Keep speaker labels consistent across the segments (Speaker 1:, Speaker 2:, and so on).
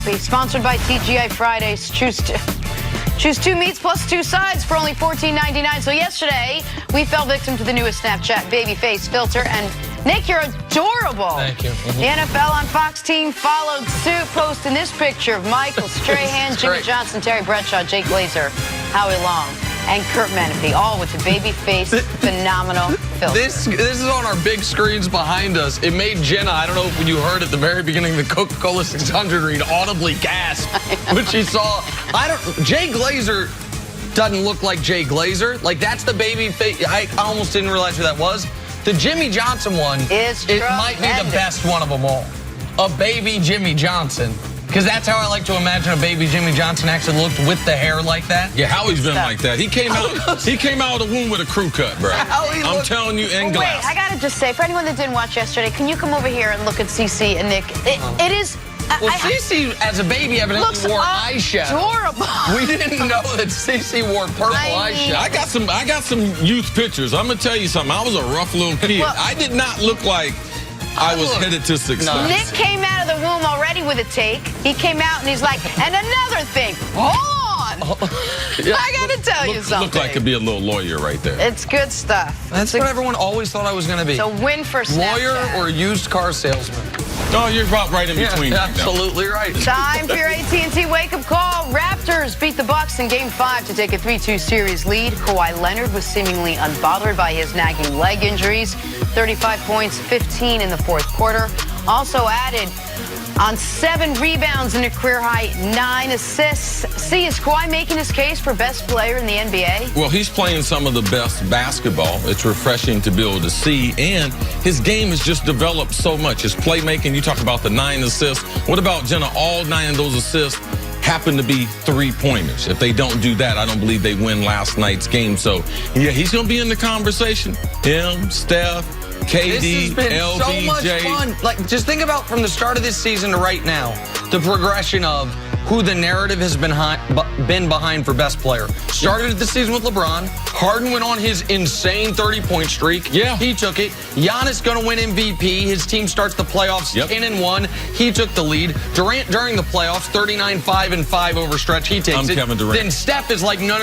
Speaker 1: Sponsored by TGI Fridays. Choose two meats plus two sides for only $14.99. So yesterday, we fell victim to the newest Snapchat baby face filter. And Nick, you're adorable.
Speaker 2: Thank you.
Speaker 1: The NFL on Fox team followed suit, posting this picture of Michael Strahan, Jimmy
Speaker 2: great.
Speaker 1: Johnson, Terry Bradshaw, Jake Glazer, Howie Long, and Kurt Menefee, all with the baby face phenomenal filter.
Speaker 2: This is on our big screens behind us. It made Jenna, I don't know if you heard at the very beginning of the Coca-Cola 600 read, audibly gasp when she saw. Jay Glazer doesn't look like Jay Glazer. Like, that's the baby face. I almost didn't realize who that was. The Jimmy Johnson one, it might be the best one of them all. A baby Jimmy Johnson. Because that's how I like to imagine a baby Jimmy Johnson actually looked with the hair like that.
Speaker 3: Yeah, Howie's been like that. He came out of the womb with a crew cut, bro. I'm telling you, and glass.
Speaker 1: Wait, I gotta just say, for anyone that didn't watch yesterday, can you come over here and look at CeCe and Nick? It is.
Speaker 2: Well, CeCe, as a baby, evidently wore eyeshadow.
Speaker 1: Adorable.
Speaker 2: We didn't know that CeCe wore purple eyeshadow.
Speaker 3: I got some youth pictures. I'm gonna tell you something. I was a rough little kid.
Speaker 1: Well,
Speaker 3: I did not look like I was headed to success.
Speaker 1: Nick came out of the womb already with a take. He came out and he's like, and another thing. Hold on. I gotta tell you something.
Speaker 3: Looked like I could be a little lawyer right there.
Speaker 1: It's good stuff.
Speaker 2: That's what everyone always thought I was gonna be.
Speaker 1: It's a win for Snapchat.
Speaker 2: Lawyer or used car salesman.
Speaker 3: No, you're about right in between.
Speaker 2: Yeah, absolutely right.
Speaker 1: Time for your AT&T wake-up call. Raptors beat the Bucks in Game 5 to take a 3-2 series lead. Kawhi Leonard was seemingly unbothered by his nagging leg injuries. 35 points, 15 in the fourth quarter. Also added on 7 rebounds and a career-high 9 assists. See, is Kawhi making his case for best player in the NBA?
Speaker 3: Well, he's playing some of the best basketball. It's refreshing to be able to see, and his game has just developed so much. His playmaking, you talk about the 9 assists. What about, Jenna, all 9 of those assists happen to be three-pointers. If they don't do that, I don't believe they win last night's game. So, yeah, he's going to be in the conversation. Him, Steph, KD,
Speaker 2: This has been
Speaker 3: LBJ.
Speaker 2: so much fun. Like, just think about from the start of this season to right now, the progression of who the narrative has been behind for best player. Started the season with LeBron. Harden went on his insane 30-point streak.
Speaker 3: Yeah.
Speaker 2: He took it. Giannis going to win MVP. His team starts the playoffs 10-1. He took the lead. Durant during the playoffs, 39-5-5 over stretch. He takes it.
Speaker 3: Kevin Durant.
Speaker 2: Then Steph is like, no,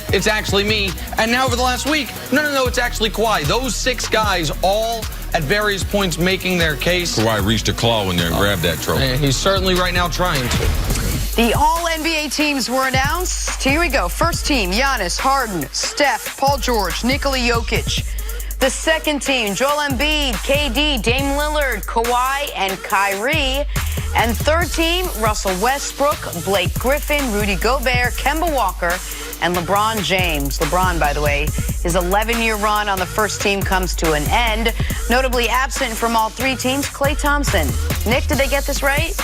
Speaker 2: it's actually me. And now over the last week, no, it's actually Kawhi. Those 6 guys all at various points making their case.
Speaker 3: Kawhi reached a claw in there and grabbed that trophy.
Speaker 2: And he's certainly right now trying to.
Speaker 1: The All-NBA teams were announced. Here we go. First team, Giannis, Harden, Steph, Paul George, Nikola Jokic. The second team, Joel Embiid, KD, Dame Lillard, Kawhi, and Kyrie. And third team, Russell Westbrook, Blake Griffin, Rudy Gobert, Kemba Walker, and LeBron James. LeBron, by the way, his 11-year run on the first team comes to an end. Notably absent from all 3 teams, Klay Thompson. Nick, did they get this right?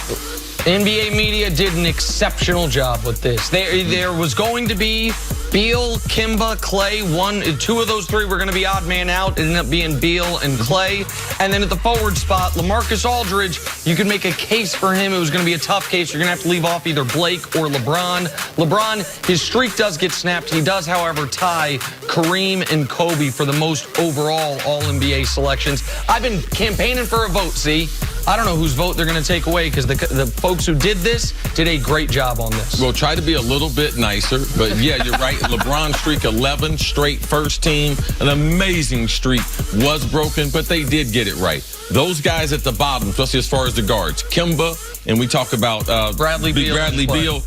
Speaker 2: NBA media did an exceptional job with this. There was going to be Beal, Kimba, Klay. 2 of those 3 were going to be odd man out. It ended up being Beal and Klay. And then at the forward spot, LaMarcus Aldridge, you could make a case for him. It was going to be a tough case. You're going to have to leave off either Blake or LeBron. LeBron, his streak does get snapped. He does, however, tie Kareem and Kobe for the most overall All-NBA selections. I've been campaigning for a vote, see? I don't know whose vote they're going to take away because the folks who did this did a great job on this.
Speaker 3: Well, try to be a little bit nicer, but yeah, you're right. LeBron streak 11 straight first team. An amazing streak was broken, but they did get it right. Those guys at the bottom, especially as far as the guards, Kimba, and we talk about
Speaker 2: Bradley Beal.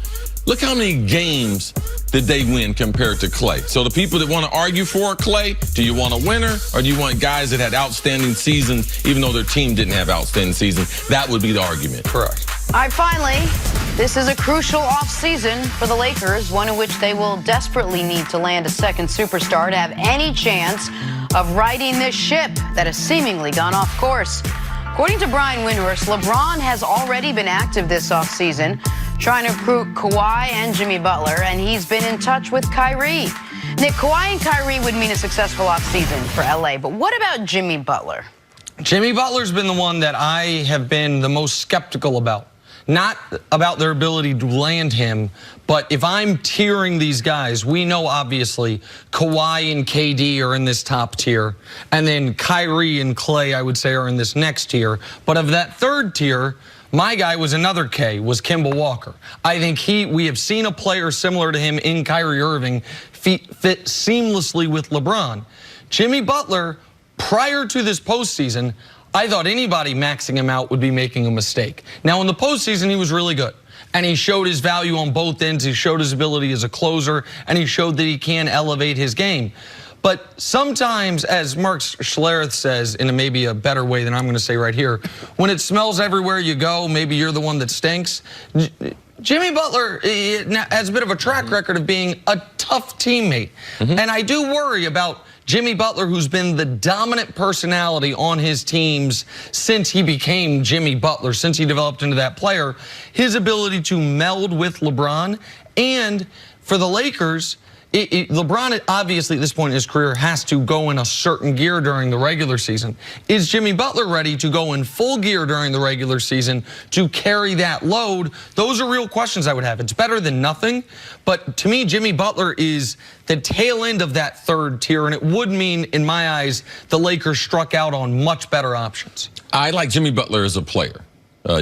Speaker 3: Look how many games did they win compared to Klay. So the people that want to argue for Klay, do you want a winner or do you want guys that had outstanding seasons even though their team didn't have outstanding seasons? That would be the argument.
Speaker 2: Correct.
Speaker 1: All right, finally, this is a crucial offseason for the Lakers, one in which they will desperately need to land a second superstar to have any chance of righting this ship that has seemingly gone off course. According to Brian Windhorst, LeBron has already been active this offseason, trying to recruit Kawhi and Jimmy Butler, and he's been in touch with Kyrie. Nick, Kawhi and Kyrie would mean a successful offseason for LA, but what about Jimmy Butler?
Speaker 2: Jimmy Butler's been the one that I have been the most skeptical about. Not about their ability to land him, but if I'm tiering these guys, we know obviously Kawhi and KD are in this top tier, and then Kyrie and Klay, I would say, are in this next tier. But of that third tier, My guy was another K, was Kemba Walker. I think we have seen a player similar to him in Kyrie Irving fit seamlessly with LeBron. Jimmy Butler, prior to this postseason, I thought anybody maxing him out would be making a mistake. Now, in the postseason, he was really good. And he showed his value on both ends. He showed his ability as a closer, and he showed that he can elevate his game. But sometimes, as Mark Schlereth says, in maybe a better way than I'm going to say right here, when it smells everywhere you go, maybe you're the one that stinks. Jimmy Butler has a bit of a track record of being a tough teammate. And I do worry about Jimmy Butler, who's been the dominant personality on his teams since he became Jimmy Butler, since he developed into that player, his ability to meld with LeBron. And for the Lakers, LeBron, obviously at this point in his career, has to go in a certain gear during the regular season. Is Jimmy Butler ready to go in full gear during the regular season to carry that load? Those are real questions I would have. It's better than nothing, but to me, Jimmy Butler is the tail end of that third tier, and it would mean, in my eyes, the Lakers struck out on much better options.
Speaker 3: I like Jimmy Butler as a player.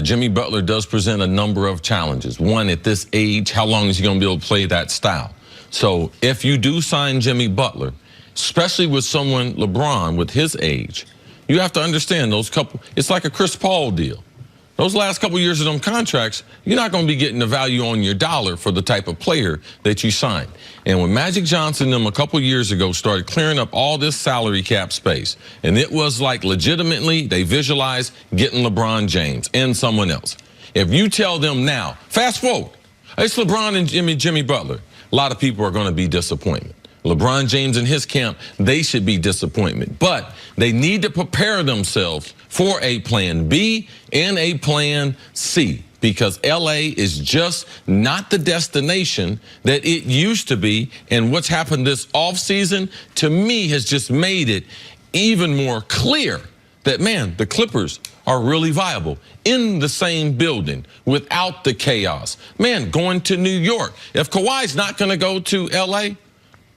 Speaker 3: Jimmy Butler does present a number of challenges. One, at this age, how long is he going to be able to play that style? So if you do sign Jimmy Butler, especially with someone, LeBron, with his age, you have to understand those couple, it's like a Chris Paul deal. Those last couple years of them contracts, you're not going to be getting the value on your dollar for the type of player that you signed. And when Magic Johnson and them a couple years ago started clearing up all this salary cap space, and it was like legitimately they visualized getting LeBron James and someone else. If you tell them now, fast forward, it's LeBron and Jimmy Butler, a lot of people are going to be disappointed. LeBron James and his camp, they should be disappointment. But they need to prepare themselves for a plan B and a plan C, because LA is just not the destination that it used to be. And what's happened this offseason, to me, has just made it even more clear that, man, the Clippers are really viable in the same building without the chaos. Man, going to New York. If Kawhi's not going to go to LA,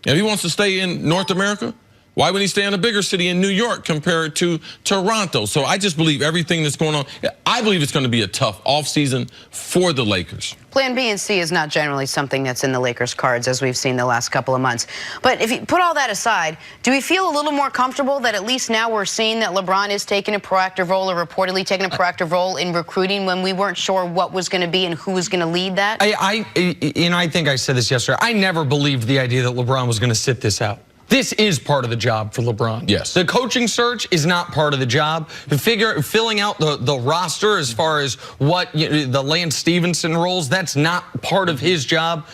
Speaker 3: if he wants to stay in North America, why would he stay in a bigger city in New York compared to Toronto? So I just believe everything that's going on, I believe it's going to be a tough offseason for the Lakers.
Speaker 1: Plan B and C is not generally something that's in the Lakers' cards, as we've seen the last couple of months. But if you put all that aside, do we feel a little more comfortable that at least now we're seeing that LeBron is taking a proactive role, or reportedly taking a proactive role in recruiting, when we weren't sure what was going to be and who was going to lead that?
Speaker 2: I think I said this yesterday. I never believed the idea that LeBron was going to sit this out. This is part of the job for LeBron.
Speaker 3: Yes.
Speaker 2: The coaching search is not part of the job. Filling out the roster as far as what the Lance Stevenson roles, that's not part of his job.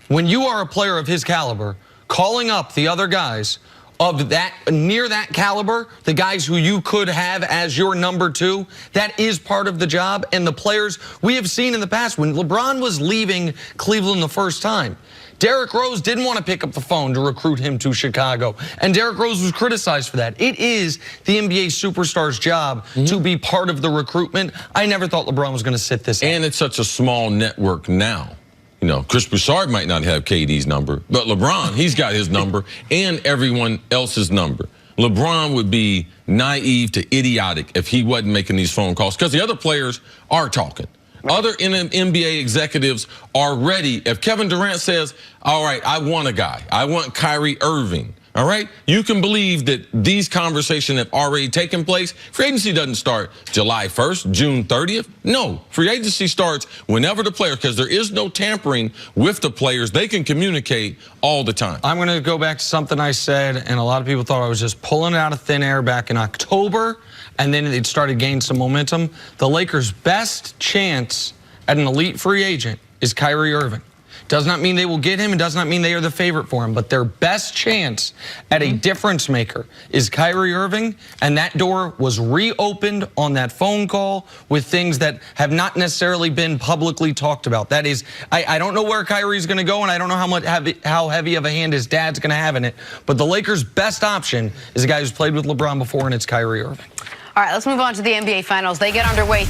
Speaker 2: When you are a player of his caliber, calling up the other guys of that near that caliber, the guys who you could have as your number two, that is part of the job. And the players we have seen in the past, when LeBron was leaving Cleveland the first time, Derrick Rose didn't want to pick up the phone to recruit him to Chicago, and Derrick Rose was criticized for that. It is the NBA superstar's job to be part of the recruitment. I never thought LeBron was going to sit this out.
Speaker 3: And it's such a small network now. You know, Chris Broussard might not have KD's number, but LeBron, he's got his number and everyone else's number. LeBron would be naive to idiotic if he wasn't making these phone calls, because the other players are talking. Other NBA executives are ready. If Kevin Durant says, all right, I want a guy, I want Kyrie Irving, all right, you can believe that these conversations have already taken place. Free agency doesn't start July 1st, June 30th. No, free agency starts whenever the player, because there is no tampering with the players. They can communicate all the time.
Speaker 2: I'm going to go back to something I said, and a lot of people thought I was just pulling it out of thin air back in October, and then it started gaining some momentum. The Lakers' best chance at an elite free agent is Kyrie Irving. Does not mean they will get him. It does not mean they are the favorite for him. But their best chance at a difference maker is Kyrie Irving. And that door was reopened on that phone call with things that have not necessarily been publicly talked about. That is, I don't know where Kyrie's going to go, and I don't know how heavy of a hand his dad's going to have in it. But the Lakers' best option is a guy who's played with LeBron before, and it's Kyrie Irving.
Speaker 1: All right, let's move on to the NBA Finals. They get underway